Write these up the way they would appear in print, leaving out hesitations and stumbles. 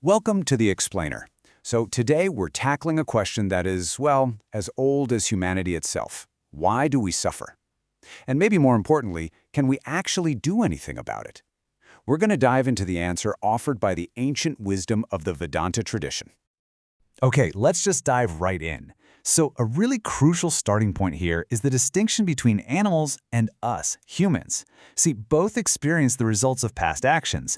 Welcome to The Explainer. So today we're tackling a question that is, well, as old as humanity itself. Why do we suffer? And maybe more importantly, can we actually do anything about it? We're going to dive into the answer offered by the ancient wisdom of the Vedanta tradition. Okay, let's just dive right in. So a really crucial starting point here is the distinction between animals and us, humans. See, both experience the results of past actions,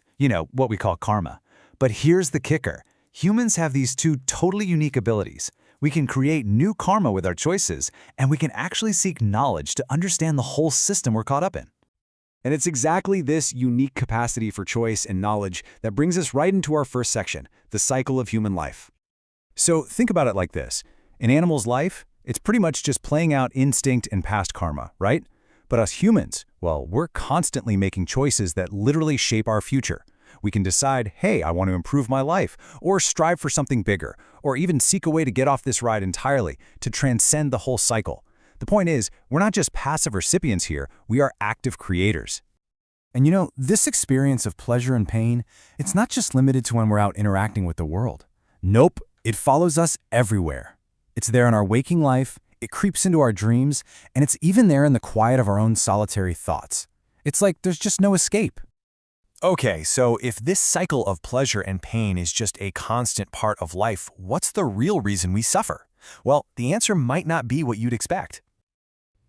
what we call karma. But here's the kicker. Humans have these two totally unique abilities. We can create new karma with our choices, and we can actually seek knowledge to understand the whole system we're caught up in. And it's exactly this unique capacity for choice and knowledge that brings us right into our first section, the cycle of human life. So think about it like this. In animals' life, it's pretty much just playing out instinct and past karma, right? But us humans, well, we're constantly making choices that literally shape our future. We can decide, hey, I want to improve my life, or strive for something bigger, or even seek a way to get off this ride entirely, to transcend the whole cycle. The point is, we're not just passive recipients here, we are active creators. And this experience of pleasure and pain, it's not just limited to when we're out interacting with the world. Nope, it follows us everywhere. It's there in our waking life, it creeps into our dreams, and it's even there in the quiet of our own solitary thoughts. It's like there's just no escape. Okay, so if this cycle of pleasure and pain is just a constant part of life, what's the real reason we suffer? Well, the answer might not be what you'd expect.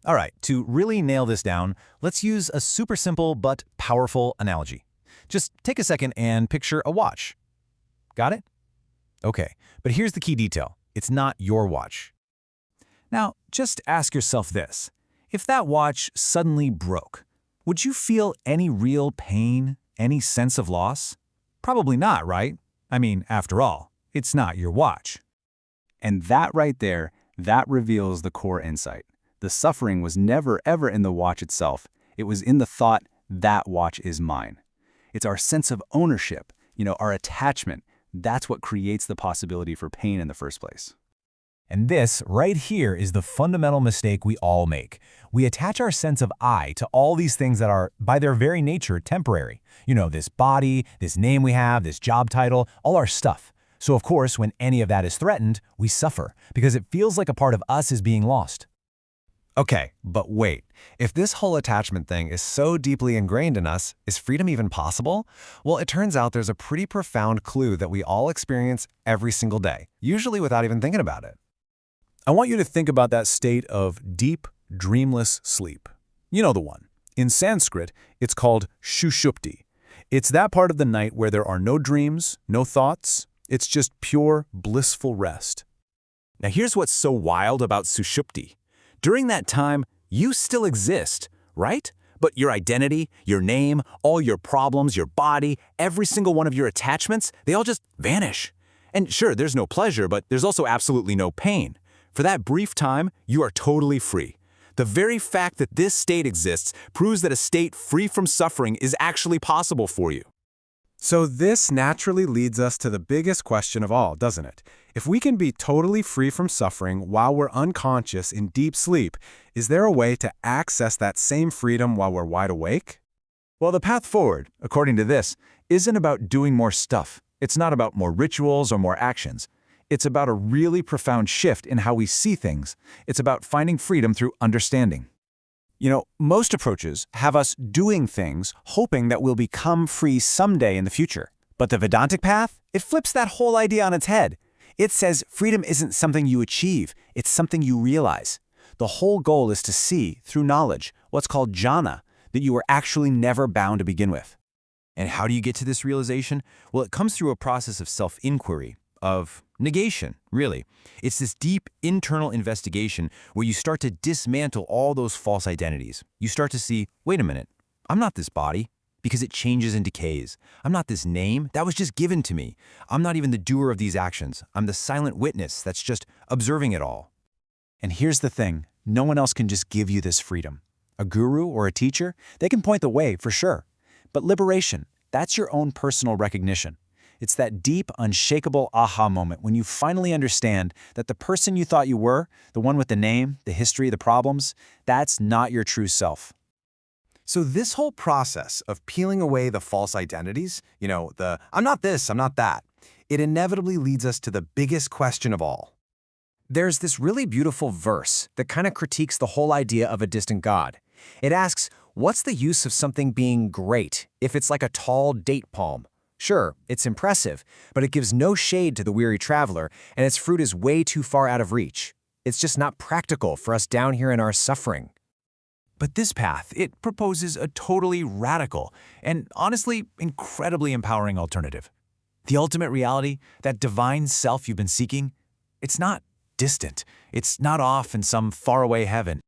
All right, to really nail this down, let's use a super simple but powerful analogy. Just take a second and picture a watch. Got it? Okay, but here's the key detail. It's not your watch. Now, just ask yourself this. If that watch suddenly broke, would you feel any real pain, any sense of loss? Probably not, right? I mean, after all, it's not your watch. And that right there, that reveals the core insight. The suffering was never ever in the watch itself. It was in the thought, that watch is mine. It's our sense of ownership, our attachment. That's what creates the possibility for pain in the first place. And this, right here, is the fundamental mistake we all make. We attach our sense of I to all these things that are, by their very nature, temporary. This body, this name we have, this job title, all our stuff. So of course, when any of that is threatened, we suffer, because it feels like a part of us is being lost. Okay, but wait. If this whole attachment thing is so deeply ingrained in us, is freedom even possible? Well, it turns out there's a pretty profound clue that we all experience every single day, usually without even thinking about it. I want you to think about that state of deep, dreamless sleep. You know the one. In Sanskrit, it's called shushupti. It's that part of the night where there are no dreams, no thoughts. It's just pure, blissful rest. Now here's what's so wild about sushupti. During that time, you still exist, right? But your identity, your name, all your problems, your body, every single one of your attachments, they all just vanish. And sure, there's no pleasure, but there's also absolutely no pain. For that brief time, you are totally free. The very fact that this state exists proves that a state free from suffering is actually possible for you. So this naturally leads us to the biggest question of all, doesn't it? If we can be totally free from suffering while we're unconscious in deep sleep, is there a way to access that same freedom while we're wide awake? Well, the path forward, according to this, isn't about doing more stuff. It's not about more rituals or more actions. It's about a really profound shift in how we see things. It's about finding freedom through understanding. Most approaches have us doing things, hoping that we'll become free someday in the future. But the Vedantic path, it flips that whole idea on its head. It says freedom isn't something you achieve, it's something you realize. The whole goal is to see, through knowledge, what's called jnana, that you are actually never bound to begin with. And how do you get to this realization? Well, it comes through a process of self-inquiry, of negation, really. It's this deep internal investigation where you start to dismantle all those false identities. You start to see, wait a minute, I'm not this body, because it changes and decays. I'm not this name, that was just given to me. I'm not even the doer of these actions. I'm the silent witness that's just observing it all. And here's the thing, no one else can just give you this freedom. A guru or a teacher, they can point the way for sure. But liberation, that's your own personal recognition. It's that deep, unshakable aha moment when you finally understand that the person you thought you were, the one with the name, the history, the problems, that's not your true self. So this whole process of peeling away the false identities, I'm not this, I'm not that, it inevitably leads us to the biggest question of all. There's this really beautiful verse that kind of critiques the whole idea of a distant God. It asks, what's the use of something being great if it's like a tall date palm? Sure, it's impressive, but it gives no shade to the weary traveler, and its fruit is way too far out of reach. It's just not practical for us down here in our suffering. But this path, it proposes a totally radical and honestly incredibly empowering alternative. The ultimate reality, that divine self you've been seeking, it's not distant. It's not off in some faraway heaven.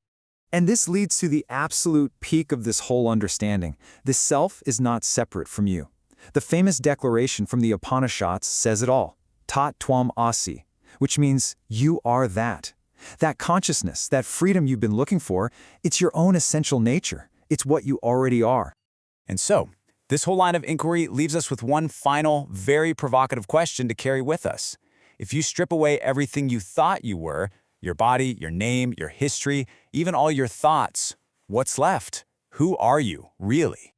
And this leads to the absolute peak of this whole understanding. The self is not separate from you. The famous declaration from the Upanishads says it all, tat tvam asi, which means you are that. That consciousness, that freedom you've been looking for, it's your own essential nature. It's what you already are. And so, this whole line of inquiry leaves us with one final, very provocative question to carry with us. If you strip away everything you thought you were, your body, your name, your history, even all your thoughts, what's left? Who are you, really?